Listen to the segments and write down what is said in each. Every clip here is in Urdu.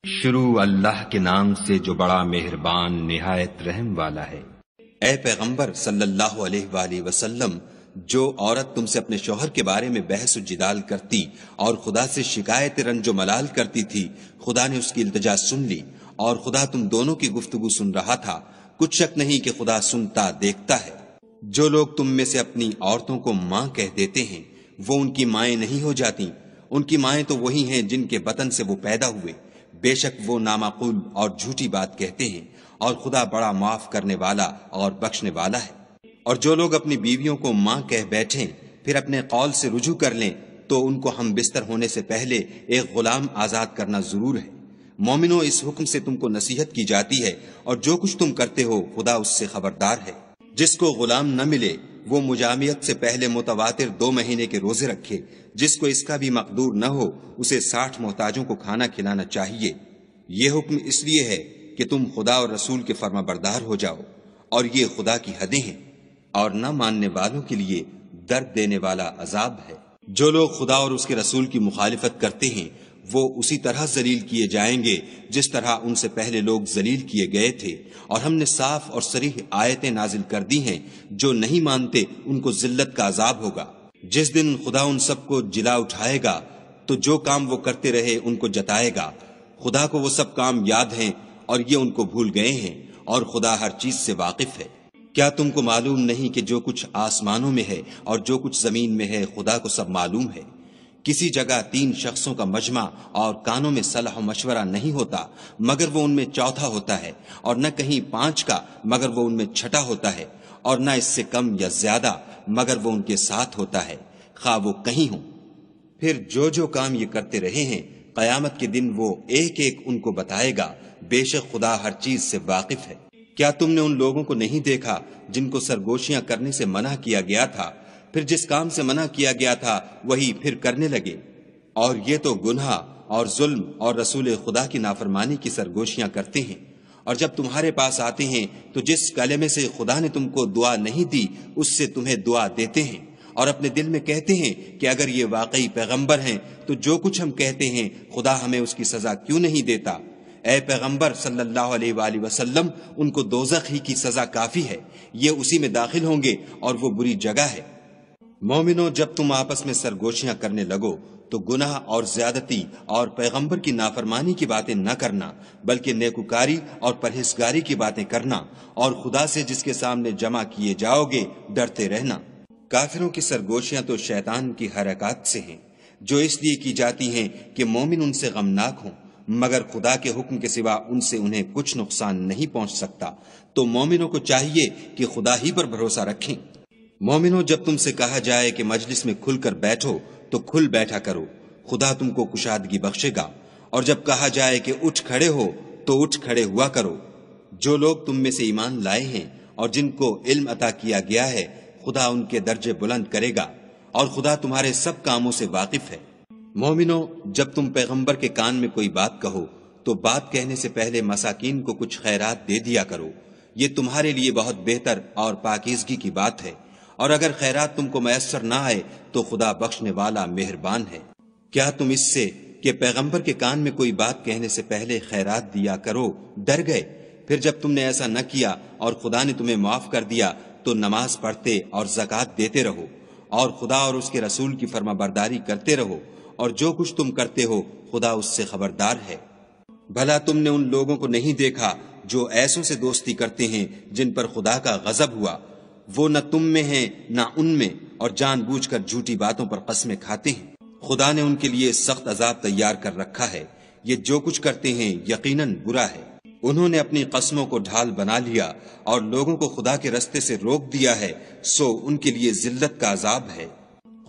شروع اللہ کے نام سے جو بڑا مہربان نہایت رحم والا ہے۔ اے پیغمبر صلی اللہ علیہ وآلہ وسلم، جو عورت تم سے اپنے شوہر کے بارے میں بحث و جدال کرتی اور خدا سے شکایت رنج و ملال کرتی تھی، خدا نے اس کی التجا سن لی اور خدا تم دونوں کی گفتگو سن رہا تھا۔ کچھ شک نہیں کہ خدا سنتا دیکھتا ہے۔ جو لوگ تم میں سے اپنی عورتوں کو ماں کہہ دیتے ہیں وہ ان کی مائیں نہیں ہو جاتی، ان کی مائیں تو وہی ہیں جن کے بطن سے وہ پیدا ہوئے۔ بے شک وہ نامعقول اور جھوٹی بات کہتے ہیں، اور خدا بڑا معاف کرنے والا اور بخشنے والا ہے۔ اور جو لوگ اپنی بیویوں کو ماں کہہ بیٹھیں پھر اپنے قول سے رجوع کر لیں تو ان کو ہم بستر ہونے سے پہلے ایک غلام آزاد کرنا ضرور ہے۔ مومنو، اس حکم سے تم کو نصیحت کی جاتی ہے، اور جو کچھ تم کرتے ہو خدا اس سے خبردار ہے۔ جس کو غلام نہ ملے وہ مجامعت سے پہلے متواتر 2 مہینے کے روزے رکھے، جس کو اس کا بھی مقدور نہ ہو اسے 60 محتاجوں کو کھانا کھلانا چاہیے۔ یہ حکم اس لیے ہے کہ تم خدا اور رسول کے فرما بردار ہو جاؤ، اور یہ خدا کی حدیں ہیں، اور نہ ماننے والوں کے لیے درد دینے والا عذاب ہے۔ جو لوگ خدا اور اس کے رسول کی مخالفت کرتے ہیں وہ اسی طرح ذلیل کیے جائیں گے جس طرح ان سے پہلے لوگ ذلیل کیے گئے تھے، اور ہم نے صاف اور صریح آیتیں نازل کر دی ہیں۔ جو نہیں مانتے ان کو ذلت کا عذاب ہوگا۔ جس دن خدا ان سب کو جلا اٹھائے گا تو جو کام وہ کرتے رہے ان کو جتائے گا۔ خدا کو وہ سب کام یاد ہیں اور یہ ان کو بھول گئے ہیں، اور خدا ہر چیز سے واقف ہے۔ کیا تم کو معلوم نہیں کہ جو کچھ آسمانوں میں ہے اور جو کچھ زمین میں ہے خدا کو سب معلوم ہے؟ کسی جگہ 3 شخصوں کا مجمع اور کانوں میں صلاح و مشورہ نہیں ہوتا مگر وہ ان میں چوتھا ہوتا ہے، اور نہ کہیں 5 کا مگر وہ ان میں چھٹا ہوتا ہے، اور نہ اس سے کم یا زیادہ مگر وہ ان کے ساتھ ہوتا ہے، خواہ وہ کہیں ہوں۔ پھر جو کام یہ کرتے رہے ہیں قیامت کے دن وہ ایک ایک ان کو بتائے گا۔ بے شک خدا ہر چیز سے واقف ہے۔ کیا تم نے ان لوگوں کو نہیں دیکھا جن کو سرگوشیاں کرنے سے منع کیا گیا تھا، پھر جس کام سے منع کیا گیا تھا وہی پھر کرنے لگے؟ اور یہ تو گناہ اور ظلم اور رسول خدا کی نافرمانی کی سرگوشیاں کرتے ہیں۔ اور جب تمہارے پاس آتے ہیں تو جس کلمے سے خدا نے تم کو دعا نہیں دی اس سے تمہیں دعا دیتے ہیں، اور اپنے دل میں کہتے ہیں کہ اگر یہ واقعی پیغمبر ہیں تو جو کچھ ہم کہتے ہیں خدا ہمیں اس کی سزا کیوں نہیں دیتا؟ اے پیغمبر صلی اللہ علیہ وآلہ وسلم، ان کو دوزخ ہی کی سزا کافی ہے، یہ اسی میں داخل ہوں گے اور وہ بری جگہ ہے۔ مومنو، جب تم آپس میں سرگوشیاں کرنے لگو تو گناہ اور زیادتی اور پیغمبر کی نافرمانی کی باتیں نہ کرنا، بلکہ نیکوکاری اور پرہیزگاری کی باتیں کرنا، اور خدا سے جس کے سامنے جمع کیے جاؤ گے ڈرتے رہنا۔ کافروں کی سرگوشیاں تو شیطان کی حرکات سے ہیں، جو اس لیے کی جاتی ہیں کہ مومن ان سے غمناک ہوں، مگر خدا کے حکم کے سوا ان سے انہیں کچھ نقصان نہیں پہنچ سکتا۔ تو مومنوں کو چاہیے کہ خدا ہی پر بھروسہ رکھیں۔ مومنوں، جب تم سے کہا جائے کہ مجلس میں کھل کر بیٹھو تو کھل بیٹھا کرو، خدا تم کو کشادگی بخشے گا، اور جب کہا جائے کہ اٹھ کھڑے ہو تو اٹھ کھڑے ہوا کرو۔ جو لوگ تم میں سے ایمان لائے ہیں اور جن کو علم عطا کیا گیا ہے خدا ان کے درجے بلند کرے گا، اور خدا تمہارے سب کاموں سے واقف ہے۔ مومنو، جب تم پیغمبر کے کان میں کوئی بات کہو تو بات کہنے سے پہلے مساکین کو کچھ خیرات دے دیا کرو، یہ تمہارے لیے بہت بہتر اور پاکیزگی کی بات ہے، اور اگر خیرات تم کو میسر نہ آئے تو خدا بخشنے والا مہربان ہے۔ کیا تم اس سے کہ پیغمبر کے کان میں کوئی بات کہنے سے پہلے خیرات دیا کرو ڈر گئے؟ پھر جب تم نے ایسا نہ کیا اور خدا نے تمہیں معاف کر دیا تو نماز پڑھتے اور زکوٰۃ دیتے رہو، اور خدا اور اس کے رسول کی فرما برداری کرتے رہو، اور جو کچھ تم کرتے ہو خدا اس سے خبردار ہے۔ بھلا تم نے ان لوگوں کو نہیں دیکھا جو ایسوں سے دوستی کرتے ہیں جن پر خدا کا غضب ہوا؟ وہ نہ تم میں ہیں نہ ان میں، اور جان بوجھ کر جھوٹی باتوں پر قسمیں کھاتے ہیں۔ خدا نے ان کے لیے سخت عذاب تیار کر رکھا ہے، یہ جو کچھ کرتے ہیں یقیناً برا ہے۔ انہوں نے اپنی قسموں کو ڈھال بنا لیا اور لوگوں کو خدا کے رستے سے روک دیا ہے، سو ان کے لیے ذلت کا عذاب ہے۔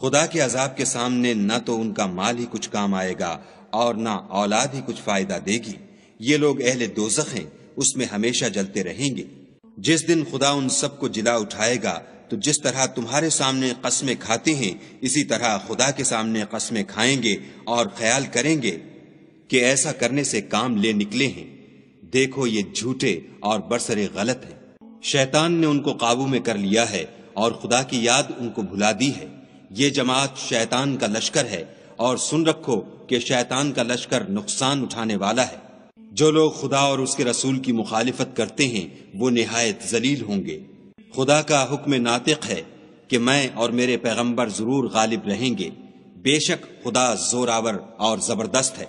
خدا کے عذاب کے سامنے نہ تو ان کا مال ہی کچھ کام آئے گا اور نہ اولاد ہی کچھ فائدہ دے گی۔ یہ لوگ اہل دوزخ ہیں، اس میں ہمیشہ جلتے رہیں گے۔ جس دن خدا ان سب کو جلا اٹھائے گا تو جس طرح تمہارے سامنے قسمیں کھاتے ہیں اسی طرح خدا کے سامنے قسمیں کھائیں گے، اور خیال کریں گے کہ ایسا کرنے سے کام لے نکلے ہیں۔ دیکھو یہ جھوٹے اور برسرے غلط ہیں۔ شیطان نے ان کو قابو میں کر لیا ہے اور خدا کی یاد ان کو بھلا دی ہے۔ یہ جماعت شیطان کا لشکر ہے، اور سن رکھو کہ شیطان کا لشکر نقصان اٹھانے والا ہے۔ جو لوگ خدا اور اس کے رسول کی مخالفت کرتے ہیں وہ نہایت ذلیل ہوں گے۔ خدا کا حکم ناطق ہے کہ میں اور میرے پیغمبر ضرور غالب رہیں گے، بے شک خدا زوراور اور زبردست ہے۔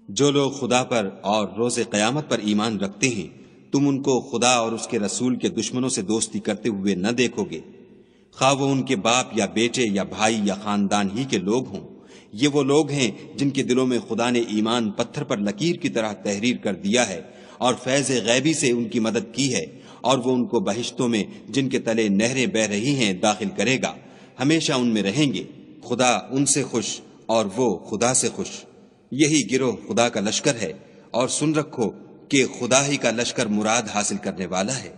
جو لوگ خدا پر اور روز قیامت پر ایمان رکھتے ہیں تم ان کو خدا اور اس کے رسول کے دشمنوں سے دوستی کرتے ہوئے نہ دیکھو گے، خواہ وہ ان کے باپ یا بیٹے یا بھائی یا خاندان ہی کے لوگ ہوں۔ یہ وہ لوگ ہیں جن کے دلوں میں خدا نے ایمان پتھر پر لکیر کی طرح تحریر کر دیا ہے اور فیض غیبی سے ان کی مدد کی ہے، اور وہ ان کو بہشتوں میں جن کے تلے نہریں بہ رہی ہیں داخل کرے گا، ہمیشہ ان میں رہیں گے۔ خدا ان سے خوش اور وہ خدا سے خوش۔ یہی گروہ خدا کا لشکر ہے، اور سن رکھو کہ خدا ہی کا لشکر مراد حاصل کرنے والا ہے۔